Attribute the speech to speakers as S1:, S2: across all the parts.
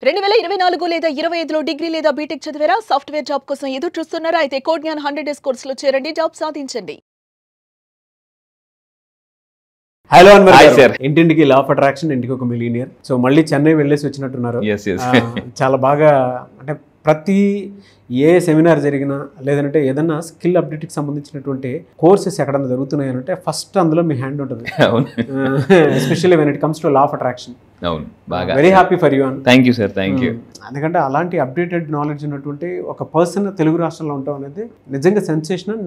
S1: 2024 లేదా 25లో డిగ్రీ లేదా బీటెక్ చదివారా? సాఫ్ట్వేర్ జాబ్ కోసం ఎదురు చూస్తున్నారా? అయితే కోడ్ జ్ఞాన్ 100 డేస్ కోర్సులో చేరండి, జాబ్ సాధించండి.
S2: హలో అన్వర్
S3: హాయ్
S2: గారు.
S3: సార్.
S2: ఇంటింటికి లా ఆఫ్ అట్రాక్షన్, ఇంటికి ఒక మిలీనియర్. సో మళ్ళీ చెన్నై వెళ్ళేసి వచ్చినట్టున్నారు. చాలా బాగా, అంటే ప్రతి ఏ సెమినార్ జరిగినా లేదంటే ఏదన్నా స్కిల్ అప్డేట్కి సంబంధించినటువంటి కోర్సెస్ ఎక్కడన్నా జరుగుతున్నాయి అంటే ఫస్ట్ అందులో మీ హ్యాండ్ ఉంటుంది. Especially when it comes to law of attraction.
S3: అవును, బాగా
S2: very happy for you an.
S3: Thank you sir, thank you.
S2: ఎందుకంటే అలాంటి అప్డేటెడ్ నాలెడ్జ్ ఉన్నటువంటి ఒక పర్సన్ తెలుగు రాష్ట్రంలో ఉండటం అనేది నిజంగా సెన్సేషనల్,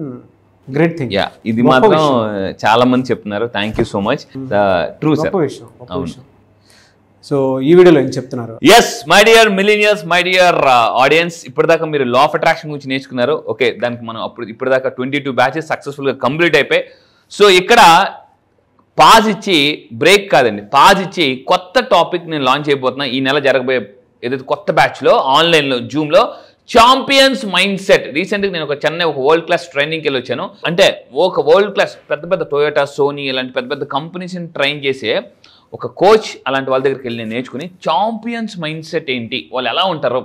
S2: గ్రేట్ థింగ్.
S3: యా, ఇది మాత్రం చాలా మంది చెప్తున్నారు. Thank you so much. True sir,
S2: గొప్ప విషయం. సో ఈ వీడియోలో ఏం చెప్తున్నారు?
S3: Yes my dear millionaires, my dear audience, ఇప్పటిదాకా మీరు లా ఆఫ్ అట్రాక్షన్ గురించి నేర్చుకున్నారు. ఓకే, దానికి మనం ఇప్పటిదాకా 22 బ్యాచెస్ సక్సెస్ఫుల్గా కంప్లీట్ అయిపోయి. సో ఇక్కడ పాజ్ ఇచ్చి, బ్రేక్ కాదండి, పాజ్ ఇచ్చి కొత్త టాపిక్ నేను లాంచ్ చేయబోతున్నా. ఈ నెల జరగబోయే ఏదైతే కొత్త బ్యాచ్లో ఆన్లైన్లో జూమ్లో ఛాంపియన్స్ మైండ్ సెట్. రీసెంట్గా నేను చెన్నై ఒక వరల్డ్ క్లాస్ ట్రైనింగ్కి వెళ్ళి వచ్చాను. అంటే ఒక వరల్డ్ క్లాస్ పెద్ద టొయోటా, సోనీ ఇలాంటి పెద్ద కంపెనీస్ని ట్రైన్ చేసే ఒక కోచ్, అలాంటి వాళ్ళ దగ్గరికి వెళ్ళి నేను నేర్చుకుని ఛాంపియన్స్ మైండ్ సెట్ ఏంటి, వాళ్ళు ఎలా ఉంటారు,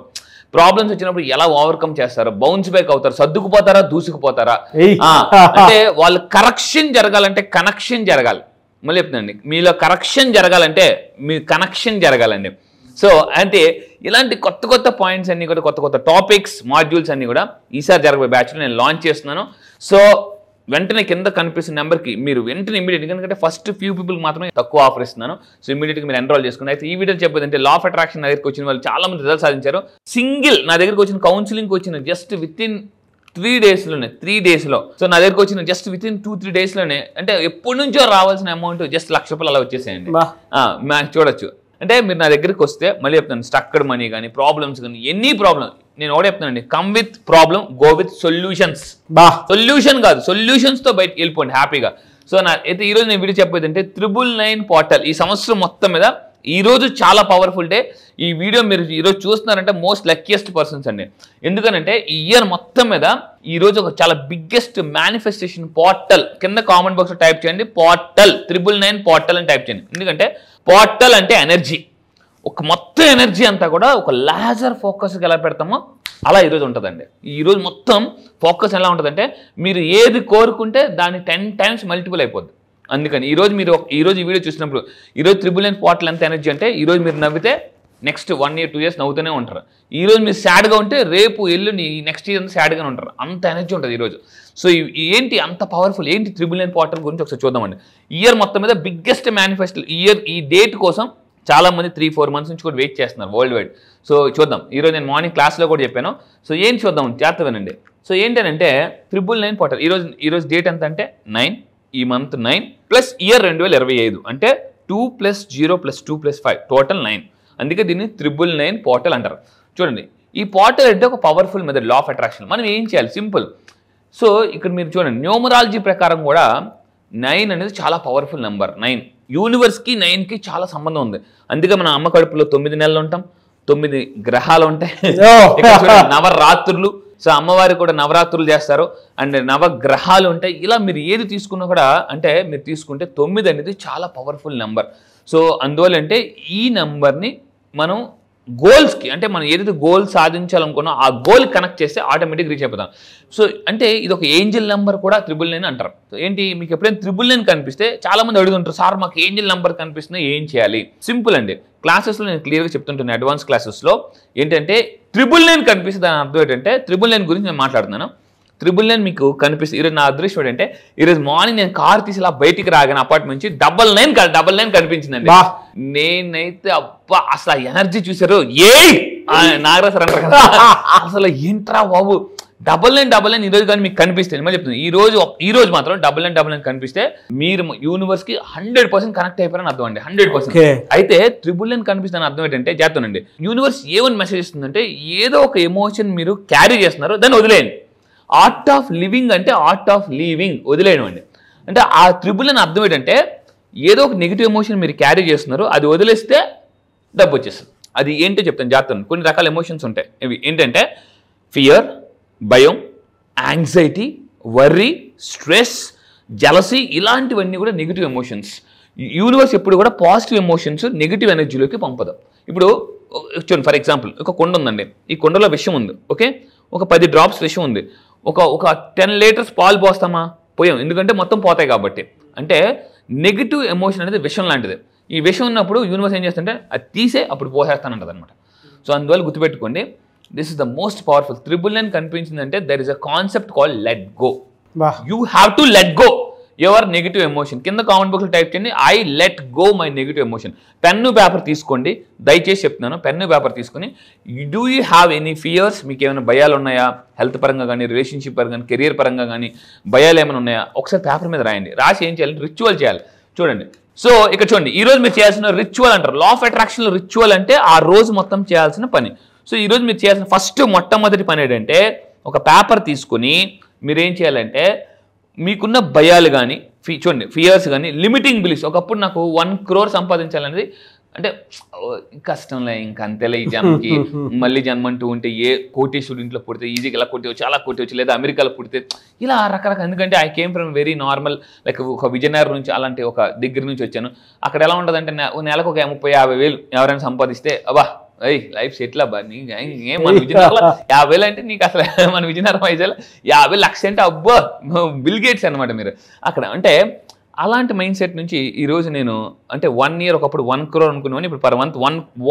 S3: ప్రాబ్లమ్స్ వచ్చినప్పుడు ఎలా ఓవర్కమ్ చేస్తారు, బౌన్స్ బ్యాక్ అవుతారు, సర్దుకుపోతారా, దూసుకుపోతారా, అంటే వాళ్ళ కరెక్షన్ జరగాలంటే కనెక్షన్ జరగాలి. మళ్ళీ చెప్తానండి, మీలో కరెక్షన్ జరగాలంటే మీ కనెక్షన్ జరగాలండి. సో అంటే ఇలాంటి కొత్త పాయింట్స్ అన్ని కూడా, కొత్త టాపిక్స్, మాడ్యూల్స్ అన్ని కూడా ఈసారి జరగబోయే బ్యాచ్లో నేను లాంచ్ చేస్తున్నాను. సో వెంటనే కింద కనిపిస్తున్న నెంబర్కి మీరు వెంటనే ఇమీడియట్గా, ఎందుకంటే ఫస్ట్ ఫ్యూ పీపుల్కి మాత్రమే తక్కువ ఆఫర్ ఇస్తున్నాను. సో ఇమీడియట్గా మీరు ఎన్రోల్ చేసుకుని. అయితే ఈ వీడియో చెప్పేదంటే లా ఆఫ్ అట్రాక్షన్ నా దగ్గరికి వచ్చిన వాళ్ళు చాలా మంది రిజల్ట్ సాధించారు. సింగిల్ నా దగ్గరికి వచ్చిన కౌన్సిలింగ్కి వచ్చిన జస్ట్ విత్ ఇన్ 3 డేస్లో. సో నా దగ్గరికి వచ్చిన జస్ట్ విత్ ఇన్ 2-3 డేస్లోనే, అంటే ఎప్పటి నుంచో రావాల్సిన అమౌంట్ జస్ట్ ₹1,00,000 అలా వచ్చేసేయండి. మనం చూడొచ్చు. అంటే మీరు నా దగ్గరికి వస్తే, మళ్ళీ చెప్తాను, స్టక్డ్ మనీ కానీ, ప్రాబ్లమ్స్ కానీ, ఎనీ ప్రాబ్లమ్, నేను ఒకటే చెప్తానండి, come with problem, go with solutions. Solution కాదు, సొల్యూషన్స్తో బయటకు వెళ్ళిపోండి హ్యాపీగా. సో అయితే ఈరోజు నేను వీడియో చెప్పేది అంటే 999 పోర్టల్. ఈ సంవత్సరం మొత్తం మీద ఈరోజు చాలా పవర్ఫుల్ డే. ఈ వీడియో మీరు ఈరోజు చూస్తున్నారంటే మోస్ట్ లక్కీయెస్ట్ పర్సన్స్ అండి. ఎందుకనంటే ఈ ఇయర్ మొత్తం మీద ఈరోజు ఒక చాలా బిగ్గెస్ట్ మేనిఫెస్టేషన్ పోర్టల్. కింద కామెంట్ బాక్స్లో టైప్ చేయండి, పోర్టల్ 999 పోర్టల్ అని టైప్ చేయండి. ఎందుకంటే పోర్టల్ అంటే ఎనర్జీ, ఒక మొత్తం ఎనర్జీ అంతా కూడా ఒక లేజర్ ఫోకస్కి ఎలా పెడతామో అలా ఈరోజు ఉంటుందండి. ఈరోజు మొత్తం ఫోకస్ ఎలా ఉంటుందంటే మీరు ఏది కోరుకుంటే దాన్ని 10 times మల్టిపుల్ అయిపోద్ది. అందుకని ఈరోజు ఈ వీడియో చూసినప్పుడు, ఈరోజు 999 పోర్టల్ ఎంత ఎనర్జీ అంటే, ఈరోజు మీరు నవ్వితే నెక్స్ట్ 1 year 2 years నవ్వుతూనే ఉంటారు. ఈరోజు మీరు సాడ్గా ఉంటే రేపు ఎల్లుండి నెక్స్ట్ ఇయర్ అంతా సాడ్గానే ఉంటారు. అంత ఎనర్జీ ఉంటుంది ఈరోజు. సో ఏంటి అంత పవర్ఫుల్, ఏంటి 999 పోర్టల్ గురించి ఒకసారి చూద్దామండి. ఇయర్ మొత్తం మీద బిగ్గెస్ట్ మేనిఫెస్టో. ఈ డేట్ కోసం చాలా మంది 3-4 months నుంచి కూడా వెయిట్ చేస్తున్నారు వరల్డ్ వైడ్. సో చూద్దాం. ఈరోజు నేను మార్నింగ్ క్లాస్లో కూడా చెప్పాను. సో ఏం చూద్దాం, జాగ్రత్తగానండి. సో ఏంటంటే 999 పోర్టల్ ఈరోజు డేట్ ఎంత అంటే 9, ఈ మంత్ 9 ప్లస్ ఇయర్ 2025, అంటే 2 + 0 + 2 + 5 టోటల్ 9. అందుకే దీన్ని 999 పోర్టల్ అంటారు. చూడండి, ఈ పోర్టల్ అంటే ఒక powerful method, law of attraction. మనం ఏం చేయాలి, సింపుల్. సో ఇక్కడ మీరు చూడండి, న్యూమరాలజీ ప్రకారం కూడా 9 అనేది చాలా పవర్ఫుల్ నెంబర్. 9 యూనివర్స్కి 9కి చాలా సంబంధం ఉంది. అందుకే మన అమ్మ కడుపులో 9 నెలలు ఉంటాం, 9 గ్రహాలు ఉంటాయి, నవరాత్రులు. సో అమ్మవారికి కూడా నవరాత్రులు చేస్తారు, అండ్ నవగ్రహాలు ఉంటాయి. ఇలా మీరు ఏది తీసుకున్నా కూడా, అంటే మీరు తీసుకుంటే 9 అనేది చాలా పవర్ఫుల్ నెంబర్. సో అందువల్ల అంటే ఈ నెంబర్ని మనం గోల్స్కి, అంటే మనం ఏదైతే గోల్ సాధించాలనుకున్నా ఆ గోల్ కనెక్ట్ చేస్తే ఆటోమేటిక్ రీచ్ అయిపోతాం. సో అంటే ఇది ఒక ఏంజల్ నెంబర్ కూడా 999 అంటారు. సో ఏంటి, మీకు ఎప్పుడైనా 999 కనిపిస్తే చాలా మంది అడుగుతుంటారు, సార్ మాకు ఏంజల్ నెంబర్ కనిపిస్తున్నా ఏం చేయాలి? సింపుల్ అండి, క్లాసెస్లో నేను క్లియర్గా చెప్తుంటాను. అడ్వాన్స్ క్లాసెస్లో ఏంటంటే 999 కనిపిస్తే దాని అర్థం ఏంటంటే 999 గురించి నేను మాట్లాడుతున్నాను. 999 మీకు కనిపిస్తుంది. ఈరోజు నా అదృష్టం ఏంటంటే ఈరోజు మార్నింగ్ నేను కార్ తీసి ఇలా బయటికి రాగానే అపార్ట్మెంట్ నుంచి 999 కనిపించిందండి. నేనైతే అబ్బా, అసలు ఆ ఎనర్జీ చూసారు, నాగరాజ్ సార్ అంటారు కదా, అసలు ఏంట్రా బాబు 999 ఈరోజు కానీ మీకు కనిపిస్తే, మళ్ళీ చెప్తుంది, ఈ రోజు మాత్రం 999 కనిపిస్తే మీరు యూనివర్స్ కి 100% కనెక్ట్ అయిపోయారని అర్థం అండి. 100%. అయితే 999 కనిపిస్తే అర్థం ఏంటంటే, చేస్తానండి, యూనివర్స్ ఏమని మెసేజ్ ఇస్తుందంటే, ఏదో ఒక ఎమోషన్ మీరు క్యారీ చేస్తున్నారు, దాన్ని వదిలేయండి. ఆర్ట్ ఆఫ్ లివింగ్ అంటే ఆర్ట్ ఆఫ్ లీవింగ్, వదిలేయడం అండి. అంటే ఆ 999 అర్థం ఏంటంటే, ఏదో ఒక నెగిటివ్ ఎమోషన్ మీరు క్యారీ చేస్తున్నారు, అది వదిలేస్తే డబ్బు వచ్చేస్తుంది. అది ఏంటో చెప్తాను, జాగ్రత్త. కొన్ని రకాల ఎమోషన్స్ ఉంటాయి. ఇవి ఏంటంటే ఫియర్, భయం, యాంగ్జైటీ, వర్రీ, స్ట్రెస్, జలసీ, ఇలాంటివన్నీ కూడా నెగిటివ్ ఎమోషన్స్. యూనివర్స్ ఎప్పుడు కూడా పాజిటివ్ ఎమోషన్స్ నెగిటివ్ ఎనర్జీలోకి పంపదు. ఇప్పుడు చూడండి ఫర్ ఎగ్జాంపుల్ ఒక కొండ ఉందండి, ఈ కొండలో విషం ఉంది, ఓకే, ఒక 10 డ్రాప్స్ విషం ఉంది, ఒక 10 లీటర్స్ పాలు పోస్తామా? పోయాం, ఎందుకంటే మొత్తం పోతాయి కాబట్టి. అంటే నెగిటివ్ ఎమోషన్ అనేది విషం లాంటిది. ఈ విషం ఉన్నప్పుడు యూనివర్స్ ఏం చేస్తుంటే అది తీసే అప్పుడు పోసేస్తానంటది అనమాట. సో అందువల్ల గుర్తుపెట్టుకోండి, this is the most powerful. 999 కనిపించిందంటే there is a concept called let go. You have to let go your negative emotion. కింద కామెంట్ బాక్స్లో టైప్ చేయండి, I let go my negative emotion. Pen paper తీసుకోండి, దయచేసి చెప్తున్నాను, pen paper తీసుకొని do you have any fears? మీకు ఏమైనా భయాలు ఉన్నాయా? హెల్త్ పరంగా కానీ, రిలేషన్షిప్ పరంగా కానీ, కెరియర్ పరంగా కానీ భయాలు ఏమైనా ఉన్నాయా? ఒకసారి పేపర్ మీద రాయండి. రాసి ఏం చేయాలి? రిచువల్ చేయాలి. చూడండి, సో ఇక్కడ చూడండి, ఈ రోజు మీరు చేయాల్సిన రిచువల్ అంటారు. లా ఆఫ్ అట్రాక్షన్లో రిచువల్ అంటే ఆ రోజు మొత్తం చేయాల్సిన పని. సో ఈరోజు మీరు చేయాల్సిన మొట్టమొదటి పని ఏంటంటే, ఒక పేపర్ తీసుకుని మీరేం చేయాలంటే మీకున్న భయాలు కానీ, చూడండి ఫియర్స్ కానీ, లిమిటింగ్ బిలీఫ్స్. ఒకప్పుడు నాకు 1 crore సంపాదించాలనేది, అంటే కష్టంలే, ఇంకా అంతేలే ఈ జన్మకి, మళ్ళీ జన్మ అంటూ ఉంటే ఏ కోటీశ్వరుడు ఇంట్లో పుడితే ఈజీగా ఇలా కొట్టవచ్చు, అలా కొట్టవచ్చు, లేదా అమెరికాలో పుడితే ఇలా రకరకాల. ఎందుకంటే I came from very normal, like ఒక విజయనగరం నుంచి, అలాంటి ఒక దగ్గర నుంచి వచ్చాను. అక్కడ ఎలా ఉంటుందంటే నెలకు ఒక 30-50 వేలు ఎవరైనా సంపాదిస్తే అబ్బా లైఫ్ సెటిల్ అబ్బా, ఏం మన విజయనగరంలో 50 వేలు అంటే నీకు అసలు మన విజయనగరం వైజాగ్లో 50 లక్షలు అంటే అబ్బో బిల్ గేట్స్ అనమాట మీరు అక్కడ. అంటే అలాంటి మైండ్ సెట్ నుంచి ఈరోజు నేను అంటే 1 year ఒకప్పుడు 1 crore అనుకున్నాను, ఇప్పుడు పర్ మంత్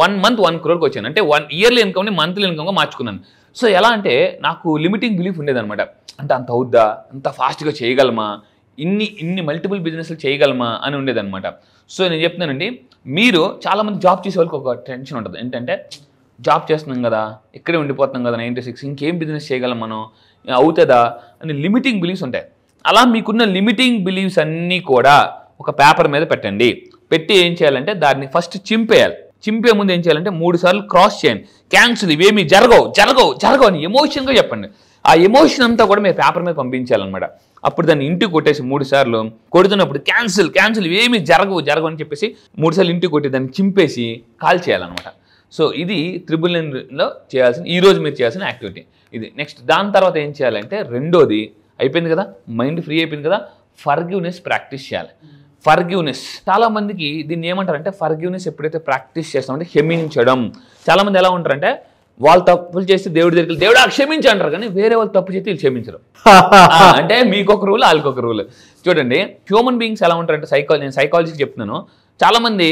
S3: 1 month 1 crore వచ్చాను. అంటే 1 yearly ఇన్కమ్ని మంత్లీ ఇన్కమ్గా మార్చుకున్నాను. సో ఎలా అంటే నాకు లిమిటింగ్ బిలీఫ్ ఉండేదన్నమాట. అంటే అంత అవుద్దా, అంత ఫాస్ట్గా చేయగలమా, ఇన్ని మల్టిపుల్ బిజినెస్లు చేయగలమా అని ఉండేదన్నమాట. సో నేను చెప్తున్నానండి, మీరు చాలామంది జాబ్ చేసే వాళ్ళకి ఒక టెన్షన్ ఉంటుంది, ఏంటంటే జాబ్ చేస్తున్నాం కదా, ఇక్కడే ఉండిపోతున్నాం కదా 9 to 6, ఇంకేం బిజినెస్ చేయగలం మనం, అవుతుందా అని లిమిటింగ్ బిలీఫ్స్ ఉంటాయి. అలా మీకున్న లిమిటింగ్ బిలీవ్స్ అన్నీ కూడా ఒక పేపర్ మీద పెట్టండి. పెట్టి ఏం చేయాలంటే దాన్ని ఫస్ట్ చింపేయాలి. చింపే ముందు ఏం చేయాలంటే 3 సార్లు క్రాస్ చేయండి. క్యాన్సిల్, ఇవేమి జరగవు అని ఎమోషన్గా చెప్పండి. ఆ ఎమోషన్ అంతా కూడా మీరు పేపర్ మీద పంపించాలన్నమాట. అప్పుడు దాన్ని ఇంటికి కొట్టేసి 3 సార్లు కొడుతున్నప్పుడు క్యాన్సిల్ ఇవేమి జరగవు అని చెప్పేసి 3 సార్లు ఇంటికి కొట్టి దాన్ని చింపేసి కాల్ చేయాలన్నమాట. సో ఇది 999లో చేయాల్సిన, ఈరోజు మీరు చేయాల్సిన యాక్టివిటీ ఇది. నెక్స్ట్ దాని తర్వాత ఏం చేయాలంటే రెండోది అయిపోయింది కదా, మైండ్ ఫ్రీ అయిపోయింది కదా, ఫర్గివ్నెస్ ప్రాక్టీస్ చేయాలి. ఫర్గివ్నెస్ చాలా మందికి దీన్ని ఏమంటారంటే, ఫర్గివ్నెస్ ఎప్పుడైతే ప్రాక్టీస్ చేస్తామంటే క్షమించడం. చాలామంది ఎలా ఉంటారంటే వాళ్ళు తప్పులు చేస్తే దేవుడి దగ్గరికి దేవుడు క్షమించి అంటారు, కానీ వేరే వాళ్ళు తప్పు చేస్తే వీళ్ళు క్షమించరు. అంటే మీకు ఒక రూల్, వాళ్ళకి ఒక రూల్. చూడండి హ్యూమన్ బీయింగ్స్ ఎలా ఉంటారంటే, నేను సైకాలజీకి చెప్తున్నాను, చాలామంది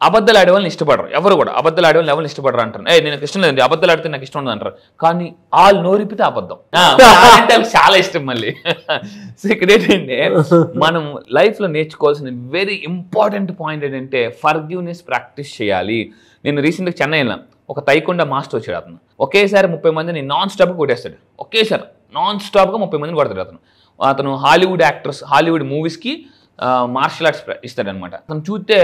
S3: అబద్ధాలు ఆడే వాళ్ళని ఇష్టపడరు. ఎవరు కూడా అబద్ధాలు ఆడే వాళ్ళని ఎవరు ఇష్టపడరు అంటారు. నేను ఇష్టం లేదండి, అబద్ధాలు ఆడితే నాకు ఇష్టం ఉండదు అంటారు. కానీ వాళ్ళు నోరిపితే అబద్ధం అంటే చాలా ఇష్టం. మళ్ళీ సో ఇక్కడ ఏంటంటే మనం లైఫ్లో నేర్చుకోవాల్సిన వెరీ ఇంపార్టెంట్ పాయింట్ ఏంటంటే ఫర్గివ్నెస్ ప్రాక్టీస్ చేయాలి. నేను రీసెంట్గా చెన్నై వెళ్ళాను, ఒక తైకొండ మాస్టర్ వచ్చాడు. అతను ఒకేసారి 30 మందిని నాన్ స్టాప్గా కొట్టేస్తాడు. ఒకేసారి నాన్ స్టాప్గా 30 మందిని కొడతాడు. అతను హాలీవుడ్ యాక్టర్స్, హాలీవుడ్ మూవీస్కి మార్షల్ ఆర్ట్స్ ఇస్తాడనమాట. అతను చూస్తే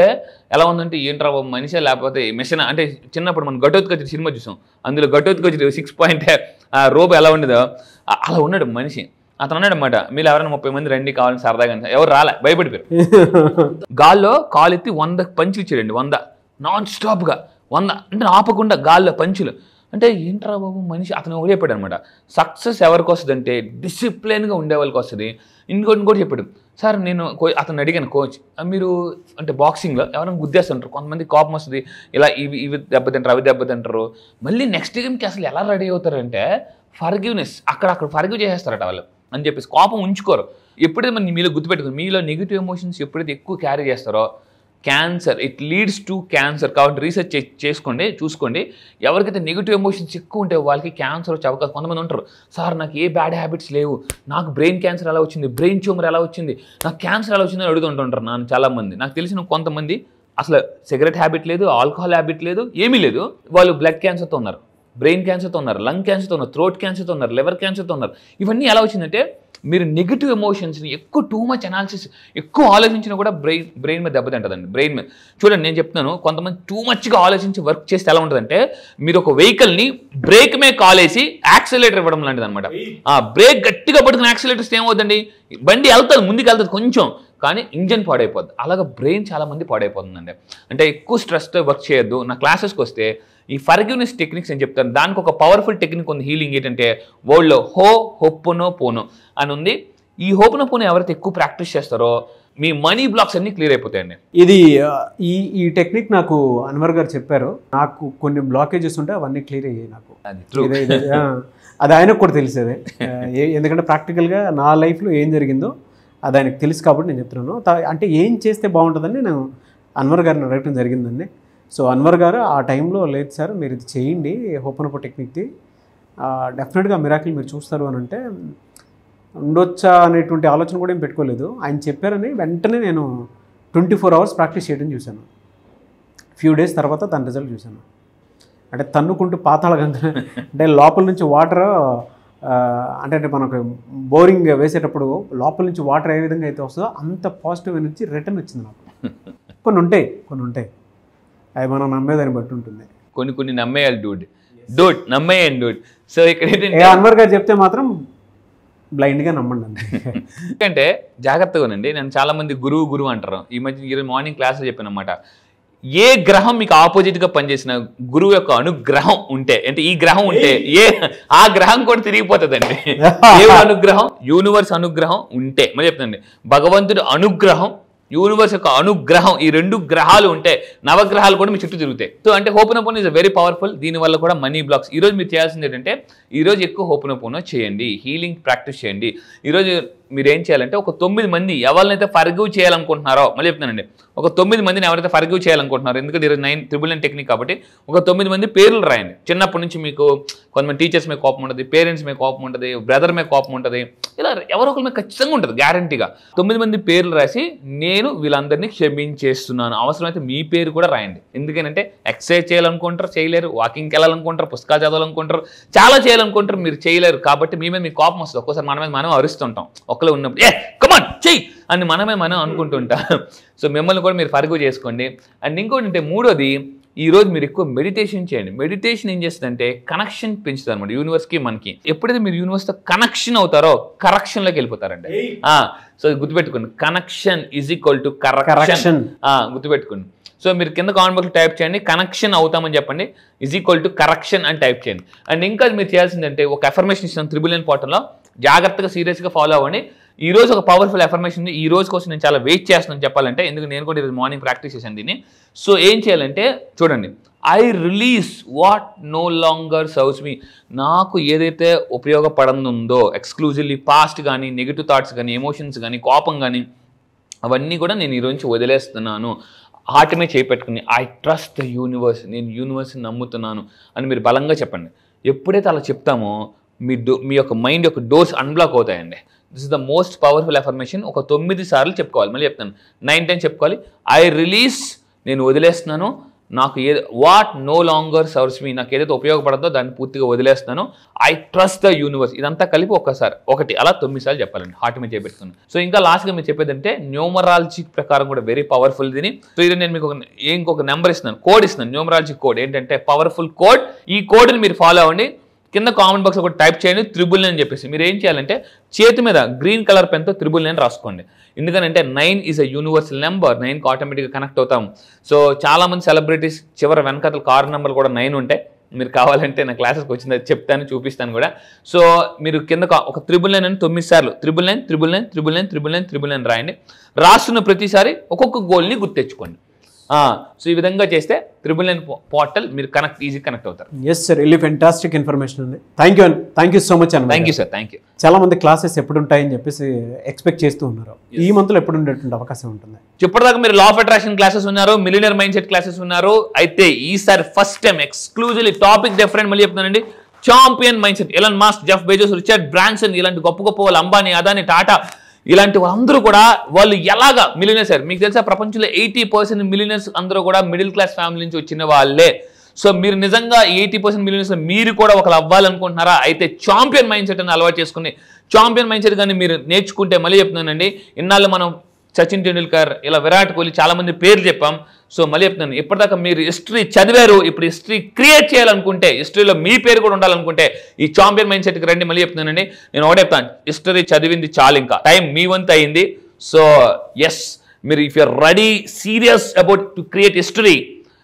S3: ఎలా ఉందంటే ఏంట్రా మనిషి లేకపోతే మెషిన్. అంటే చిన్నప్పుడు మనం ఘటోత్కచ సినిమా చూసాం, అందులో ఘటోత్కచ 6 point రోబో ఎలా ఉండేదో అలా ఉన్నాడు మనిషి. అతను అన్నాడు అనమాట, మీరు ఎవరైనా 30 మంది రండి కావాలని సరదాగా. ఎవరు రాలే, భయపడిపోయారు. గాల్లో కాలు ఎత్తి 100 పంచులు ఇచ్చాడండి. 100 నాన్ స్టాప్గా 100 అంటే ఆపకుండా గాల్లో పంచులు. అంటే ఏంట్రా బాబు మనిషి. అతను ఒకటి చెప్పాడు అనమాట, సక్సెస్ ఎవరికి వస్తుంది అంటే డిసిప్లిన్గా ఉండే వాళ్ళకి వస్తుంది. ఇంకోటి చెప్పాడు, సార్ నేను అతను అడిగాను, కోచ్ మీరు అంటే బాక్సింగ్లో ఎవరైనా గుద్దేస్తుంటారు, కొంతమంది కోపం వస్తుంది, ఇలా ఇవి దెబ్బతింటారు, అవి దెబ్బతింటారు, మళ్ళీ నెక్స్ట్ గేమ్కి అసలు ఎలా రెడీ అవుతారంటే ఫర్గివ్నెస్ అక్కడ ఫర్గివ్ చేసేస్తారట వాళ్ళు అని చెప్పేసి. కోపం ఉంచుకోరు. ఎప్పుడైతే మనం మీలో గుర్తుపెట్టుకుని మీలో నెగిటివ్ ఎమోషన్స్ ఎప్పుడైతే ఎక్కువ క్యారీ చేస్తారో cancer, it leads to cancer. కాబట్టి రీసెర్చ్ చూసుకోండి. ఎవరికైతే నెగిటివ్ ఎమోషన్స్ ఎక్కువ ఉంటే వాళ్ళకి క్యాన్సర్ వచ్చే అవకాశం. కొంతమంది ఉంటారు, సార్ నాకు ఏ బ్యాడ్ హ్యాబిట్స్ లేవు, నాకు బ్రెయిన్ క్యాన్సర్ ఎలా వచ్చింది, బ్రెయిన్ ట్యూమర్ ఎలా వచ్చింది, నాకు క్యాన్సర్ ఎలా వచ్చిందని అడుగుతుంటారు. నాకు చాలామంది, నాకు తెలిసిన కొంతమంది అసలు సిగరెట్ హ్యాబిట్ లేదు, ఆల్కహాల్ హ్యాబిట్ లేదు, ఏమీ లేదు, వాళ్ళు బ్లడ్ క్యాన్సర్తో ఉన్నారు, బ్రెయిన్ క్యాన్సర్తో ఉన్నారు, లంగ్ క్యాన్సర్తో ఉన్నారు, థ్రోట్ క్యాన్సర్తో ఉన్నారు, లివర్ క్యాన్సర్తో ఉన్నారు. ఇవన్నీ ఎలా వచ్చిందంటే మీరు నెగిటివ్ ఎమోషన్స్ని ఎక్కువ టూ మచ్ అనాలిసిస్ ఎక్కువ ఆలోచించినా కూడా బ్రెయిన్ మీద దెబ్బతింటుందండి. బ్రెయిన్ మీద చూడండి, నేను చెప్తున్నాను, కొంతమంది టూ మచ్గా ఆలోచించి వర్క్ చేస్తే ఎలా ఉంటుందంటే మీరు ఒక వెహికల్ని బ్రేక్ మీద కాలేసి యాక్సిలరేటర్ ఇవ్వడం లాంటిది అనమాట. ఆ బ్రేక్ గట్టిగా పట్టుకుని యాక్సిలరేటర్స్ ఏమవుతుందండి, బండి వెళ్తుంది, ముందుకు వెళ్తుంది కొంచెం, కానీ ఇంజన్ పాడైపోద్ది. అలాగే బ్రెయిన్ చాలా మంది పాడైపోతుందండి. అంటే ఎక్కువ స్ట్రెస్తో వర్క్ చేయొద్దు. నా క్లాసెస్కి వస్తే ఈ ఫర్గివ్నెస్ టెక్నిక్స్ అని చెప్తాను. దానికి ఒక పవర్ఫుల్ టెక్నిక్ ఉంది హీలింగ్. ఏంటంటే వరల్డ్లో హోపోనోపోనో అని ఉంది. ఈ హోపోనోపోనో ఎవరైతే ఎక్కువ ప్రాక్టీస్ చేస్తారో మీ మనీ బ్లాక్స్ అన్ని క్లియర్ అయిపోతాయండి.
S2: ఇది ఈ టెక్నిక్ నాకు అన్వర్ గారు చెప్పారు. నాకు కొన్ని బ్లాకేజెస్ ఉంటే అవన్నీ క్లియర్ అయ్యాయి నాకు. అది ఆయనకు కూడా తెలిసేదే. ఎందుకంటే ప్రాక్టికల్గా నా లైఫ్లో ఏం జరిగిందో అది ఆయనకు తెలుసు కాబట్టి నేను చెప్తున్నాను. అంటే ఏం చేస్తే బాగుంటుందని నేను అన్వర్ గారిని అడగటం జరిగిందండి. సో అన్వర్ గారు ఆ టైంలో లేదు సార్ మీరు ఇది చేయండి హోపనపో టెక్నిక్ది, డెఫినెట్గా మిరాకిల్ మీరు చూస్తారు అని అంటే ఉండొచ్చా అనేటువంటి ఆలోచన కూడా ఏం పెట్టుకోలేదు. ఆయన చెప్పారని వెంటనే నేను 24 hours ప్రాక్టీస్ చేయడం చూశాను. ఫ్యూ డేస్ తర్వాత దాని రిజల్ట్ చూశాను. అంటే తన్నుకుంటూ పాతాళ గంగ అంటే లోపల నుంచి వాటర్ అంటే మనకు బోరింగ్ వేసేటప్పుడు లోపల నుంచి వాటర్ ఏ విధంగా అయితే వస్తుందో అంత పాజిటివ్ ఎనర్జీ రిటర్న్ వచ్చింది నాకు. కొన్ని ఉంటాయి అవి మనం నమ్మేదాన్ని బట్టి ఉంటుంది.
S3: కొన్ని నమ్మేయాలి డూడ్ నమ్మేయండి డూడ్. సో ఇక్కడ
S2: అన్వర్ గారు చెప్తే మాత్రం బ్లైండ్గా నమ్మండి అండి.
S3: ఎందుకంటే జాగ్రత్తగానండి. నేను చాలా మంది గురువు అంటారు. ఈ మధ్య ఈరోజు మార్నింగ్ క్లాస్లో చెప్పాను అనమాట. ఏ గ్రహం మీకు ఆపోజిట్గా పనిచేసిన గురువు యొక్క అనుగ్రహం ఉంటే, అంటే ఈ గ్రహం ఉంటే ఆ గ్రహం కూడా తిరిగిపోతుందండి. ఏ అనుగ్రహం, యూనివర్స్ అనుగ్రహం ఉంటే మరి చెప్తానండి, భగవంతుడి అనుగ్రహం, యూనివర్స్ యొక్క అనుగ్రహం, ఈ 2 గ్రహాలు ఉంటే నవగ్రహాలు కూడా మీ చుట్టూ తిరుగుతాయి. సో అంటే హోపనపోనో ఇస్ వెరీ పవర్ఫుల్. దీనివల్ల కూడా మనీ బ్లాక్స్. ఈరోజు మీరు చేయాల్సింది ఏంటంటే ఈరోజు ఎక్కువ హోపనపోనో చేయండి, హీలింగ్ ప్రాక్టీస్ చేయండి. ఈరోజు మీరు ఏం చేయాలంటే ఒక 9 మంది ఎవరినైతే ఫర్గివ్ చేయాలనుకుంటున్నారో, మళ్ళీ చెప్తున్నానండి, ఒక 9 మందిని ఎవరైతే ఫర్గివ్ చేయాలనుకుంటున్నారో, ఎందుకంటే 999 టెక్నిక్ కాబట్టి ఒక 9 మంది పేర్లు రాయండి. చిన్నప్పటి నుంచి మీకు కొంతమంది టీచర్స్ మీద కోపం ఉంటుంది, పేరెంట్స్ మీద కోపం ఉంటుంది, బ్రదర్ మీద కోపం ఉంటుంది, ఇలా ఎవరో ఒకరి మీద ఖచ్చితంగా ఉంటుంది గ్యారంటీగా. 9 మంది పేర్లు రాసి నేను వీళ్ళందరినీ క్షమించేస్తున్నాను. అవసరమైతే మీ పేరు కూడా రాయండి. ఎందుకంటే ఎక్సర్సైజ్ చేయాలనుకుంటారు చేయలేరు, వాకింగ్కి వెళ్ళాలనుకుంటారు, పుస్తకాలు చదవాలనుకుంటారు, చాలా చేయాలనుకుంటారు, మీరు చేయలేరు. కాబట్టి మీ మీద మీకు కోపం వస్తుంది. ఒక్కోసారి మన మీద మనం అరుస్తుంటాం. ఒకళ్ళు ఉన్నప్పుడు కమాన్ చెయ్యి అని మనమే మనం అనుకుంటుంటాం. సో మిమ్మల్ని కూడా మీరు ఫర్గివ్ చేసుకోండి. అండ్ ఇంకోటి అంటే మూడోది, ఈరోజు మీరు ఎక్కువ మెడిటేషన్ చేయండి. మెడిటేషన్ ఏం చేస్తుందంటే కనెక్షన్ పెంచుతుంది అనమాట యూనివర్స్కి మనకి. ఎప్పుడైతే మీరు యూనివర్స్తో కనెక్షన్ అవుతారో కరెక్షన్లోకి వెళ్ళిపోతారండి. సో గుర్తుపెట్టుకోండి, connection is equal to correction. గుర్తుపెట్టుకోండి. సో మీరు కింద కామెంట్ బాక్స్లో టైప్ చేయండి, కనెక్షన్ అవుతామని చెప్పండి, ఈజ్ ఈక్వల్ టు కరెక్షన్ అని టైప్ చేయండి. అండ్ ఇంకా మీరు చేయాల్సిందంటే ఒక అఫర్మేషన్ ఇస్తాను త్రిబుల్9 పోర్టల్లో, జాగ్రత్తగా సీరియస్గా ఫాలో అవ్వండి. ఈ రోజు ఒక పవర్ఫుల్ అఫర్మేషన్ ఉంది. ఈ రోజు కోసం నేను చాలా వెయిట్ చేస్తున్నాను చెప్పాలంటే, ఎందుకు నేను కూడా ఈరోజు మార్నింగ్ ప్రాక్టీస్ చేశాను దీన్ని. సో ఏం చేయాలంటే చూడండి, I release what no longer serves me. నాకు ఏదైతే ఉపయోగపడనుందో ఎక్స్క్లూజివ్లీ పాస్ట్ కానీ, నెగిటివ్ థాట్స్ కానీ, ఎమోషన్స్ కానీ, కోపం కానీ, అవన్నీ కూడా నేను ఈరోజు నుంచి వదిలేస్తున్నాను. హార్ట్ మీద చేపెట్టుకుని ఐ ట్రస్ట్ ద యూనివర్స్, నేను యూనివర్స్ని నమ్ముతున్నాను అని మీరు బలంగా చెప్పండి. ఎప్పుడైతే అలా చెప్తామో మీ యొక్క మైండ్ యొక్క డోర్స్ అన్బ్లాక్ అవుతాయండి. This is the most powerful affirmation. ఒక 9 సార్లు చెప్పుకోవాలి. మళ్ళీ చెప్తాను, 9 times చెప్పుకోవాలి. ఐ రిలీజ్, నేను వదిలేస్తున్నాను. నాకు what no longer serves me, నాకు ఏదైతే ఉపయోగపడదో దాన్ని పూర్తిగా వదిలేస్తున్నాను. I trust the universe. ఇదంతా కలిపి ఒకటి అలా 9 సార్లు చెప్పాలండి, హార్ట్ మీద చేపెట్టుకున్నాను. సో ఇంకా లాస్ట్గా మీరు చెప్పేదంటే న్యూమరాలజీ ప్రకారం కూడా వెరీ పవర్ఫుల్ దీని. సో ఇది నేను మీకు ఇంకొక నెంబర్ ఇస్తున్నాను, కోడ్ ఇస్తున్నాను, న్యూమరాలజీ కోడ్. ఏంటంటే పవర్ఫుల్ కోడ్. ఈ కోడ్ని మీరు ఫాలో అవ్వండి. కింద కామెంట్ బాక్స్ ఒకటి టైప్ చేయండి, 999 అని చెప్పేసి. మీరు ఏం చేయాలంటే చేతి మీద గ్రీన్ కలర్ పెన్తో 999 రాసుకోండి. ఎందుకంటే 9 ఈజ్ అ యూనివర్సల్ నెంబర్. 9కి ఆటోమేటిక్గా కనెక్ట్ అవుతాం. సో చాలామంది సెలబ్రిటీస్ చివరి వెనకాల కార్ నెంబర్ కూడా 9 ఉంటాయి. మీరు కావాలంటే నా క్లాసెస్కి వచ్చింది చెప్తాను, చూపిస్తాను కూడా. సో మీరు కింద ఒక 999 అని 9 సార్లు 999 రాయండి. రాస్తున్న ప్రతిసారి ఒక్కొక్క గోల్ని గుర్తెచ్చుకోండి. సో ఈ విధంగా చేస్తే 999 పోర్టల్ మీరు ఈజీ కనెక్ట్ అవుతారు.
S2: Yes sir, really fantastic information ఉంది. థ్యాంక్ యూ సో మచ్ అన్న.
S3: Thank you sir, thank you.
S2: చాలా మంది క్లాసెస్ ఎప్పుడు ఉంటాయని చెప్పేసి ఎక్స్పెక్ట్ చేస్తూ ఉన్నారు. ఈ మంత్లో ఎప్పుడు ఉండేటువంటి అవకాశం ఉంటుంది?
S3: ఇప్పటిదాకా మీరు లా ఆఫ్ అట్రాక్షన్ క్లాసెస్ ఉన్నారు, మిలియనర్ మైండ్ సెట్ క్లాసెస్ ఉన్నారు. అయితే ఈసారి first time exclusively topic different. మళ్ళీ చెప్తానండి, champion mind set. Elon Musk, Jeff Bezos, Richard Branson, ఇలాంటి గొప్ప వాళ్ళు, అంబానీ, అదానీ, టాటా, ఇలాంటి వాళ్ళందరూ కూడా వాళ్ళు ఎలాగా మిలియనర్స్ సార్. మీకు తెలుసా ప్రపంచంలో 80% మిలియనర్స్ అందరూ కూడా మిడిల్ క్లాస్ ఫ్యామిలీ నుంచి వచ్చిన వాళ్ళే. సో మీరు నిజంగా 80% మిలియనర్స్ మీరు కూడా ఒకరు అవ్వాలనుకుంటున్నారా? అయితే చాంపియన్ మైండ్ సెట్ అని అలవాటు చేసుకుని చాంపియన్ మైండ్ సెట్ కానీ మీరు నేర్చుకుంటే, మళ్ళీ చెప్తున్నానండి, ఇన్నాళ్ళు మనం సచిన్ టెండూల్కర్, ఇలా విరాట్ కోహ్లీ, చాలా మంది పేర్లు చెప్పాం. సో మళ్ళీ చెప్తున్నాను, ఇప్పటిదాకా మీరు హిస్టరీ చదివారు, ఇప్పుడు హిస్టరీ క్రియేట్ చేయాలనుకుంటే, హిస్టరీలో మీ పేరు కూడా ఉండాలనుకుంటే ఈ చాంపియన్ మైండ్ సెట్కి రండి. మళ్ళీ చెప్తున్నానండి, నేను ఒకటే చెప్తాను, హిస్టరీ చదివింది చాలు, ఇంకా టైం మీ వంతు అయింది. సో ఎస్, మీరు if you're ready serious about to create history,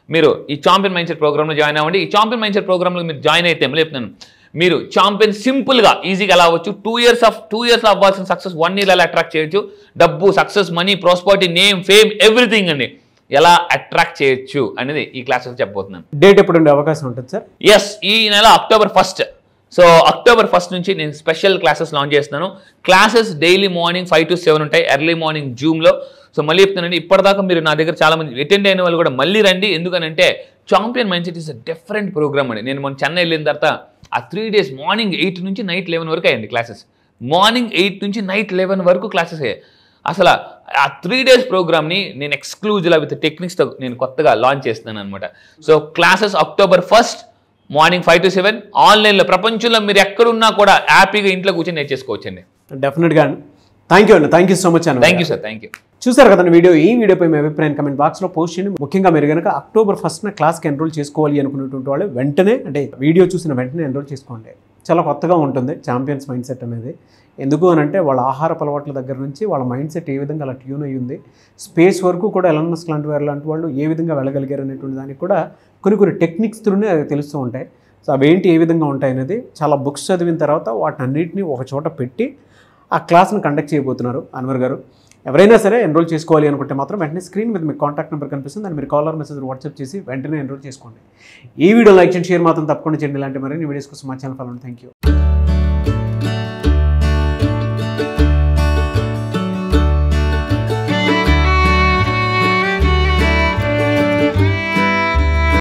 S3: మీరు ఈ చాంపియన్ మైండ్ సెట్ ప్రోగ్రామ్లో జాయిన్ అవ్వండి. ఈ చాంపియన్ మైండ్ సెట్ ప్రోగ్రామ్లో మీరు జాయిన్ అయితే, మళ్ళీ చెప్తున్నాను, మీరు ఛాంపియన్ సింపుల్గా ఈజీగా ఎలా అవ్వచ్చు, 2 years అవ్వాల్సిన సక్సెస్ 1 year ఎలా అట్రాక్ట్ చేయొచ్చు, డబ్బు, success, money, prosperity, name, fame, everything అండి ఎలా అట్రాక్ట్ చేయొచ్చు అనేది ఈ క్లాసెస్ చెప్పబోతున్నాను.
S2: డేట్ ఎప్పుడు ఉండే అవకాశం ఉంటుంది సార్?
S3: ఎస్, ఈ నెల October 1st. So October 1st నుంచి నేను స్పెషల్ క్లాసెస్ లాంచ్ చేస్తున్నాను. క్లాసెస్ డైలీ మార్నింగ్ 5 to 7 ఉంటాయి, ఎర్లీ మార్నింగ్ జూమ్లో. సో మళ్ళీ చెప్తున్నానండి, ఇప్పటిదాకా మీరు నా దగ్గర చాలా మంది అటెండ్ అయిన వాళ్ళు కూడా మళ్ళీ రండి. ఎందుకనంటే champion mind set is a different program అండి. నేను మొన్న చెన్నై వెళ్ళిన తర్వాత ఆ 3 days మార్నింగ్ 8 నుంచి నైట్ 11 వరకు అయ్యింది క్లాసెస్. మార్నింగ్ 8 నుంచి నైట్ 11 వరకు క్లాసెస్ అయ్యాయి. అసలు ఆ 3 days ప్రోగ్రామ్ని నేను ఎక్స్క్లూజివ్గా విత్ టెక్నిక్స్తో నేను కొత్తగా లాంచ్ చేస్తున్నాను అనమాట. So classes October 1st morning 5 to 7 ఆన్లైన్లో. ప్రపంచంలో మీరు ఎక్కడున్నా కూడా హ్యాపీగా ఇంట్లో కూర్చొని నేర్చేసుకోవచ్చండి.
S2: డెఫినెట్గా అండి. థ్యాంక్ యూ అండి, థ్యాంక్ యూ సో మచ్ అండి.
S3: Thank you sir, thank you.
S2: చూసారు కదండి వీడియో. ఈ వీడియోపై మీ అభిప్రాయం కమెంట్ బాక్స్లో పోస్ట్ చేయండి. ముఖ్యంగా మీరు కనుక October 1st క్లాస్కి ఎన్రోల్ చేసుకోవాలి అనుకున్నటువంటి వాళ్ళు వెంటనే, అంటే వీడియో చూసిన వెంటనే ఎన్రోల్ చేసుకోండి. చాలా కొత్తగా ఉంటుంది ఛాంపియన్స్ మైండ్ సెట్ అనేది. ఎందుకు అని అంటే వాళ్ళ ఆహారపు అలవాట్ల దగ్గర నుంచి వాళ్ళ మైండ్ సెట్ ఏ విధంగా అలా ట్యూన్ అయ్యి ఉంది, స్పేస్ వరకు కూడా ఎలాన్ మస్క్ లాంటి వాళ్ళు ఏ విధంగా వెళ్ళగలిగారు అనేటువంటి దానికి కూడా కొన్ని టెక్నిక్స్ త్రూనే తెలుస్తూ ఉంటాయి. సో అవేంటి, ఏ విధంగా ఉంటాయి అనేది చాలా బుక్స్ చదివిన తర్వాత వాటిని అన్నింటినీ ఒక చోట పెట్టి ఆ క్లాస్ని కండక్ట్ చేయబోతున్నారు అన్వర్ గారు. ఎవరైనా సరే ఎన్రోల్ చేసుకోవాలి అనుకుంటే మాత్రం వెంటనే స్క్రీన్ మీద మీకు కాంటాక్ట్ నెంబర్ కనిపిస్తుంది, దాన్ని మీరు కాలర్ మెసేజ్ వాట్సాప్ చేసి వెంటనే ఎన్రోల్ చేసుకోండి. ఈ వీడియో లైక్ చేయండి, షేర్ మాత్రం తప్పకుండా చేయండి. ఇలాంటి మరిన్ని వీడియోస్ కోసం మా ఛానల్ ఫాలో. Thank you.